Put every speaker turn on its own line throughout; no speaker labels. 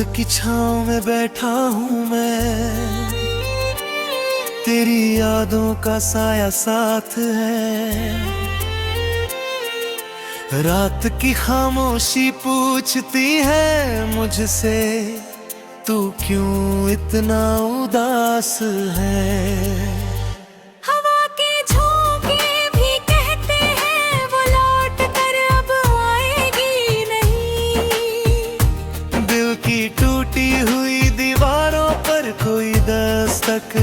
की छाँव में बैठा हूँ मैं, तेरी यादों का साया साथ है। रात की खामोशी पूछती है मुझसे, तू क्यों इतना उदास है। टूटी हुई दीवारों पर कोई दस्तक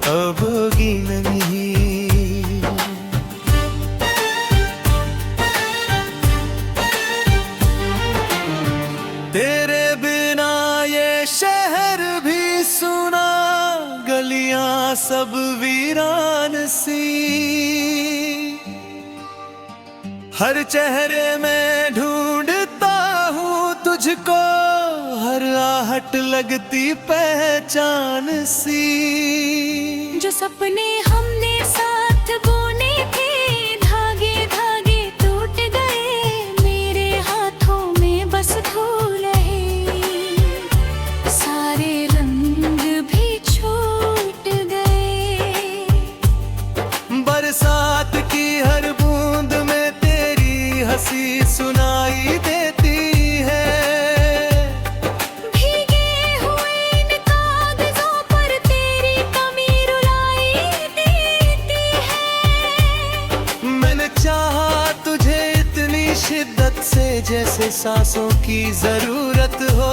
अब होगी नहीं। तेरे बिना ये शहर भी सुना, गलियां सब वीरान सी। हर चेहरे में ढूंढता हूँ तुझको, हर आहट लगती पहचान सी।
जो सपने हमने साथ बुने थे, धागे धागे टूट गए, मेरे हाथों में बस धूल है। सारे रंग भी छूट गए।
बरसात की हर बूंद में तेरी हंसी सुनाई देती है। चाहा तुझे इतनी शिद्दत से जैसे सांसों की जरूरत हो,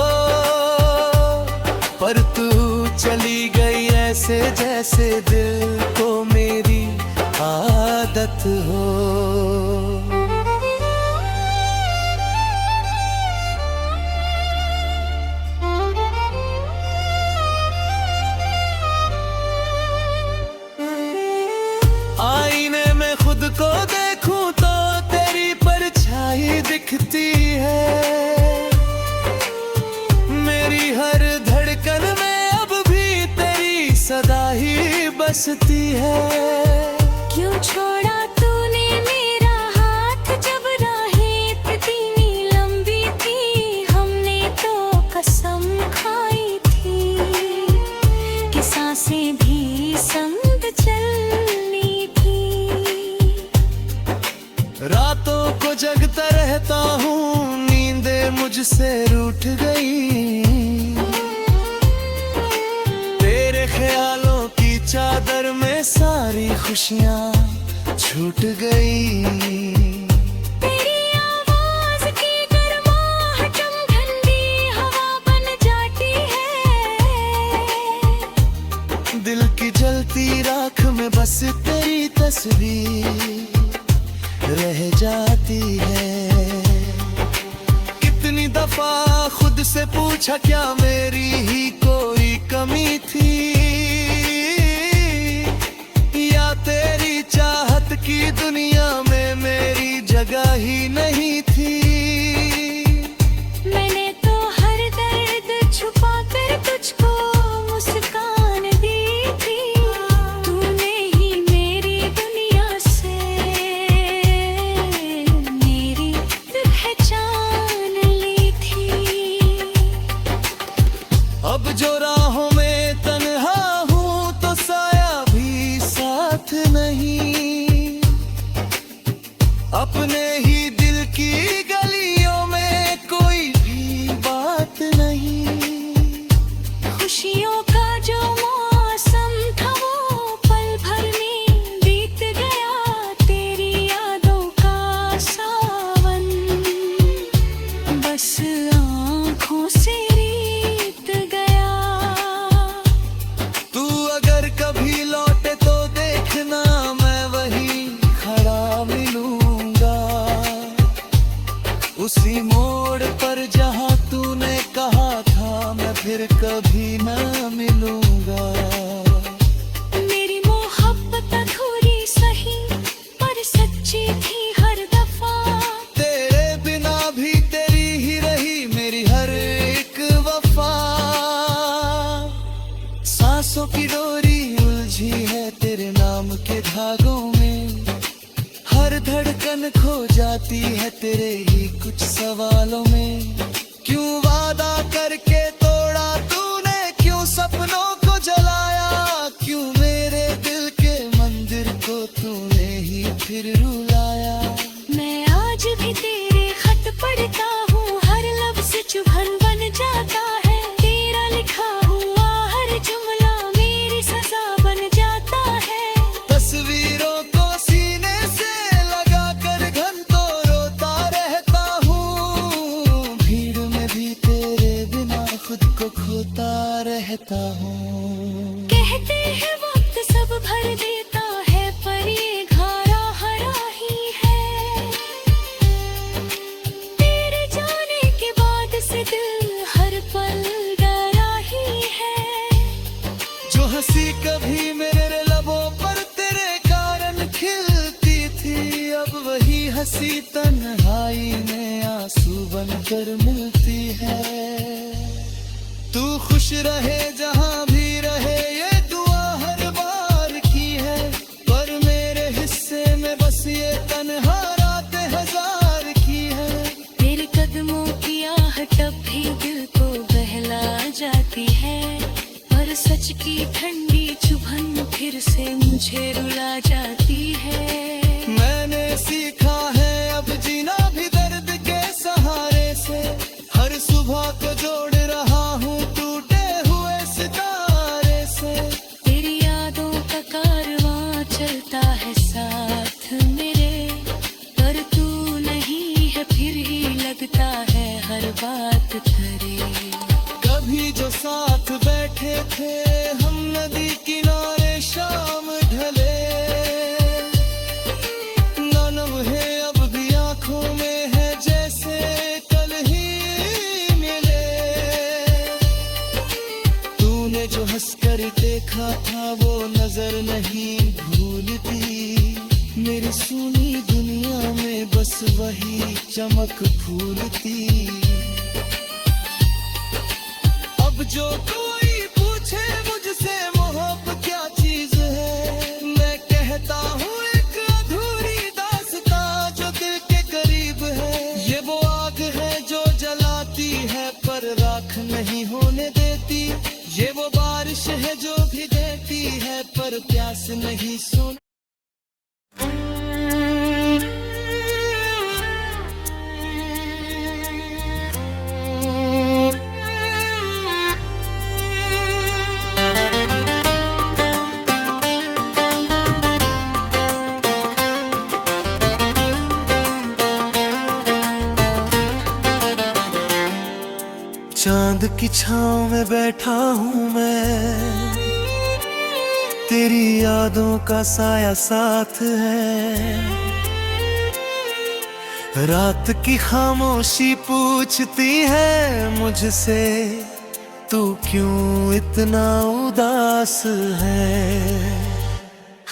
पर तू चली गई ऐसे जैसे दिल को मेरी आदत हो। आईने में खुद को देखूं तो तेरी परछाई दिखती है। मेरी हर धड़कन में अब भी तेरी सदा ही बसती है।
क्यों छोड़ा तूने मेरा हाथ, जब राहें इतनी लंबी थी। हमने तो कसम खाई थी कि सांसें भी संग चलनी थी।
रातों को जगता रहता हूँ, नींदें मुझसे रूठ गई। तेरे ख्यालों की चादर में सारी खुशियाँ छूट गई।
तेरी आवाज की गर्माहट ठंडी हवा बन जाती है।
दिल की जलती राख में बस तेरी तस्वीर रह जाती है। कितनी दफा खुद से पूछा, क्या मेरी ही कोई कमी थी, या तेरी चाहत की दुनिया में मेरी जगह ही नहीं थी।
मैंने तो हर दर्द छुपा कर तुझको मुस्कान दी थी। तूने ही मेरी दुनिया से मेरी पहचान ली थी।
अब जो राहों में तन्हा हूँ तो साया भी साथ नहीं। अपने ही दिल की गलियों में कोई भी बात नहीं।
खुशियों का जो मौसम था वो पल भर में बीत गया। तेरी यादों का सावन बस आँखों से रीत गया।
तू अगर कभी लौटे तो देखना, मैं वहीं खड़ा मिलूंगा। उसी मोड़ पर जहाँ तूने कहा था मैं फिर कभी ना मिलूंगा।
मेरी मोहब्बत अधूरी सही पर सच्ची थी हर दफा।
तेरे बिना भी तेरी ही रही मेरी हर एक वफा। सांसों की डोरी उलझी है तेरे नाम के धागों में। हर धड़कन खो जाती है तेरे ही कुछ सवालों में। क्यों क्यों वादा करके तोड़ा तूने, क्यों सपनों को जलाया, क्यों मेरे दिल के मंदिर को तूने ही फिर रुलाया।
मैं आज भी तेरे खत पढ़ता हूँ, हर लफ्ज़ चुभन बन जाता है। तेरा लिखा हुआ हर जुमला मेरी सजा बन जाता है।
तस्वीरों को सीने से लगा कर घंटों रोता रहता हूँ, भीड़ में भी तेरे बिना खुद को खोता रहता हूँ।
कहते हैं वक्त सब भर देता है, पर ये घारा हरा ही है। तेरे जाने के बाद से दिल हर पल डरा ही है।
जो हंसी कभी मेरे लबों पर तेरे कारण खिलती थी, अब वही हंसी तन्हाई में आंसू बनकर मिलती है। तू खुश रहे जहां भी रहे, ये दुआ हर बार की है, पर मेरे हिस्से में बस ये तन्हा रातें हजार की है।
तेरे कदमों की आहट अब भी दिल को बहला जाती है, पर सच की ठंडी चुभन फिर से मुझे रुला जाती है।
मैंने सीखा है अब जीना भी दर्द के सहारे से, हर सुबह को जोड़ रहा हूँ टूटे हुए सितारे से।
तेरी यादों का कारवां चलता है साथ मेरे, पर तू नहीं है फिर ही लगता है हर बात करे।
कभी जो साथ बैठे थे हम नदी किनारे शाम ढले, नम है अब भी आंखों में है जैसे कल ही मिले। तूने जो हंसकर देखा था वो नजर नहीं भूलती, मेरी सुनी दुनिया में बस वही चमक फूलती। अब जो कोई पूछे मुझसे मोहब्बत क्या चीज है, मैं कहता हूँ एक अधूरी दास्तां जो दिल के करीब है। ये वो आग है जो जलाती है पर राख नहीं होने देती, ये वो बारिश है जो भिगोती है पर प्यास नहीं सोने। चांद की छांव में बैठा हूँ मैं, तेरी यादों का साया साथ है। रात की खामोशी पूछती है मुझसे, तू क्यों इतना उदास है।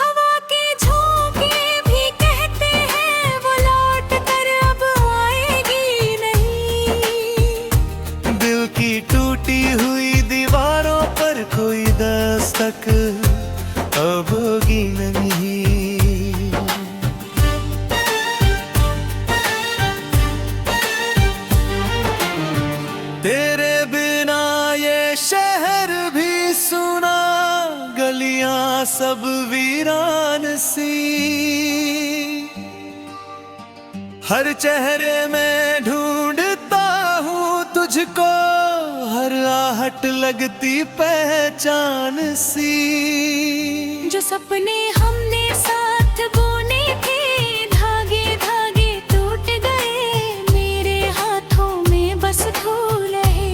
हवा के झोंके भी कहते हैं वो लौट कर अब आएगी नहीं।
दिल की टूटी हुई दीवारों पर कोई दस्तक अब होगी नहीं। तेरे बिना ये शहर भी सुना, गलियां सब वीरान सी। हर चेहरे में ढूंढता हूँ तुझको, हर आहट लगती पहचान सी।
जो सपने हमने साथ बुने थे धागे धागे टूट गए, मेरे हाथों में बस धूल है,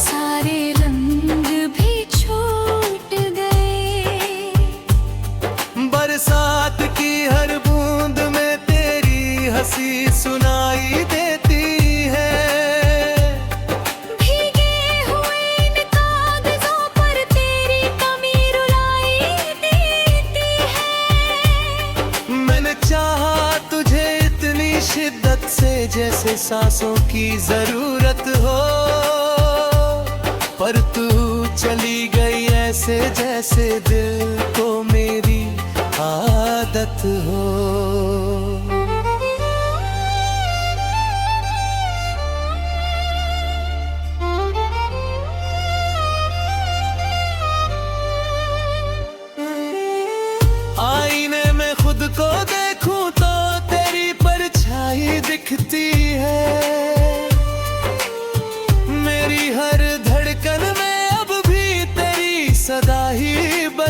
सारे रंग भी छूट गए।
बरसात की हर बूंद में तेरी हंसी सुनाई देती है।
भीगे हुए इन कागजों पर तेरी कमी रुलाई देती है।
मैंने चाहा तुझे इतनी शिद्दत से जैसे सांसों की जरूरत हो, पर तू चली गई ऐसे जैसे दिल को मेरी आदत हो।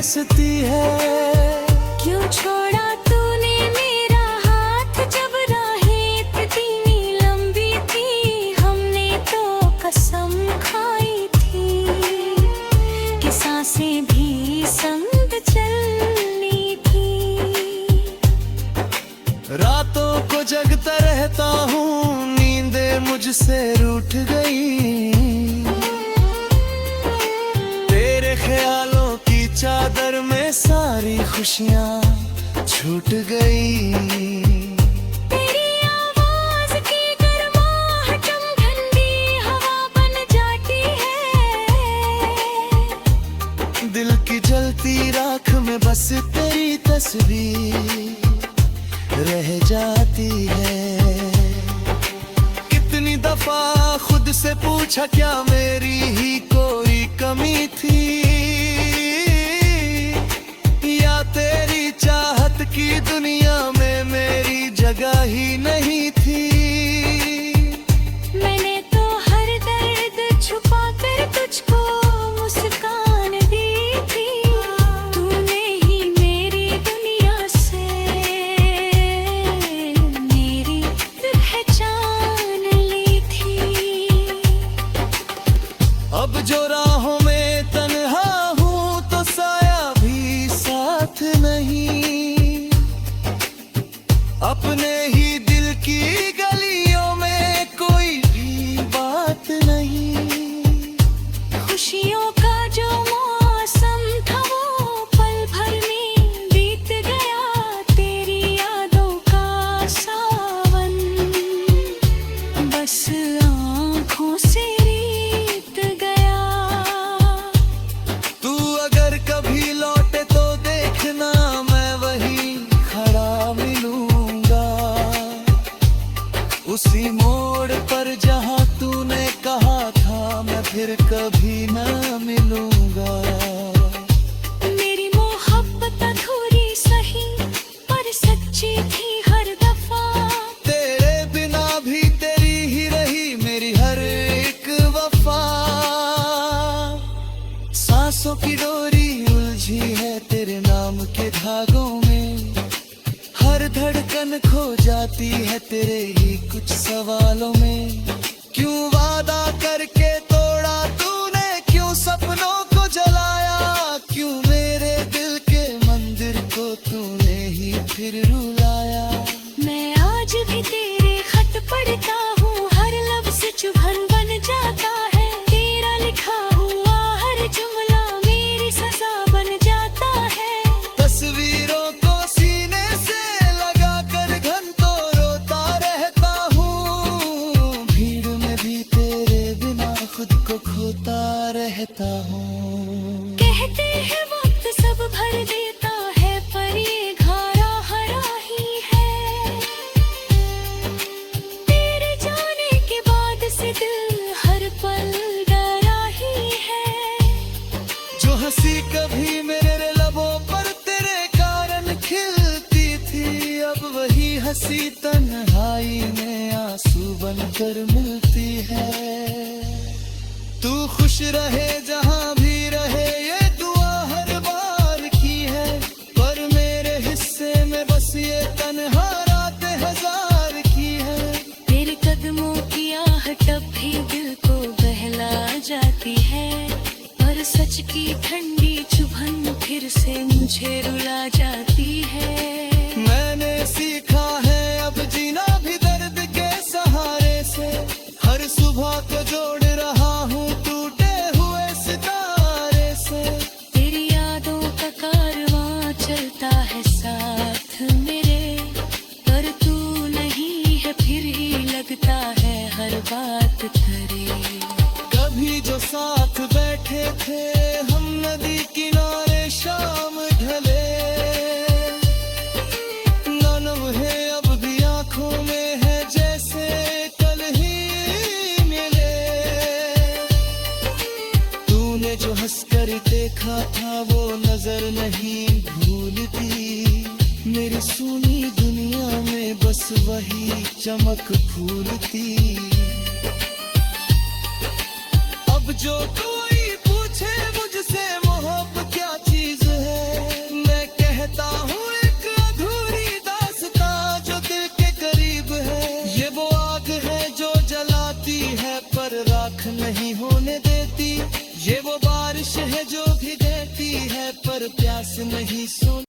हंसती है।
क्यों छोड़ा तूने मेरा हाथ जब राहें इतनी लंबी थी, हमने तो कसम खाई थी कि सांसें भी संग चलनी थी।
रातों को जगता रहता हूँ, नींदें मुझसे रूठ गई। तेरे ख्यालों की चादर में सारी खुशियाँ छूट गई।
तेरी आवाज की गर्माहटम ठंडी हवा बन जाती है।
दिल की जलती राख में बस तेरी तस्वीर रह जाती है। कितनी दफा खुद से पूछा क्या मेरी ही कोई कमी थी, या तेरी चाहत की दुनिया में मेरी जगह ही नहीं थी।
मैंने तो हर दर्द छुपा कर तुझको मुस्कान दी थी। तूने ही मेरी दुनिया से मेरी पहचान ली थी।
अब जो राहों में तन्हा हूँ तो साया भी साथ नहीं। अपने ही दिल की गलियों में कोई भी बात नहीं।
खुशियों का जो मौसम था वो पल भर में बीत गया। तेरी यादों का सावन बस आँखों से रीत गया।
तू अगर कभी लौटे तो देखना मैं वहीं खड़ा मिलूंगा, उसी मोड़ पर जहाँ तूने कहा था मैं फिर कभी न मिलूंगा।
मेरी मोहब्बत अधूरी सही पर सच्ची थी हर दफा।
तेरे बिना भी तेरी ही रही मेरी हर एक वफा। सांसों की डोरी उलझी है तेरे नाम के धागों में। हर धड़कन खो जाती है तेरे ही कुछ सवालों में। क्यों वादा करके तोड़ा तूने, क्यों सपनों को जलाया, क्यों मेरे दिल के मंदिर को तूने ही फिर रुलाया।
मैं आज भी तेरे खत पढ़ता हूँ, हर लफ्ज़ चुभन बन जाता है। तेरा लिखा हुआ हर जुमला मेरी सजा बन जाता है।
तस्वीरों को सीने से लगा कर घंटों रोता रहता हूँ। भीड़ में भी तेरे बिना खुद को खोता रहता हूँ।
कहते हैं वक्त सब भर देता है पर ये घारा हरा ही है। तेरे जाने के बाद से दिल हर पल डरा ही है।
जो हंसी कभी मेरे लबों पर तेरे कारण खिलती थी, अब वही हंसी तन्हाई में आंसू बनकर मिलती है। तू खुश रहे जहां भी रहे ये दुआ हर बार की है, पर मेरे हिस्से में बस ये तन्हा रातें हजार की है।
तेरे कदमों की आहट अब भी दिल को बहला जाती है, पर सच की ठंडी चुभन फिर से मुझे रुला जाती है।
मैंने सीखा है अब जीना भी दर्द के सहारे से। हर सुबह को जोड़ रहा हूँ टूटे हुए सितारे से।
तेरी यादों का कारवां चलता है साथ मेरे, पर तू नहीं है फिर ही लगता है हर बात धरे।
कभी जो साथ बैठे थे हम नदी किनारे शाम ढले, ननम है अब भी आंखों में है जैसे कल ही मिले। तूने जो हंसकर देखा था वो नजर नहीं भूलती। मेरी सुनी दुनिया में बस वही चमक फूलती। अब जो कोई पूछे मुझसे मोहब्बत क्या चीज है, प्यास नहीं सुन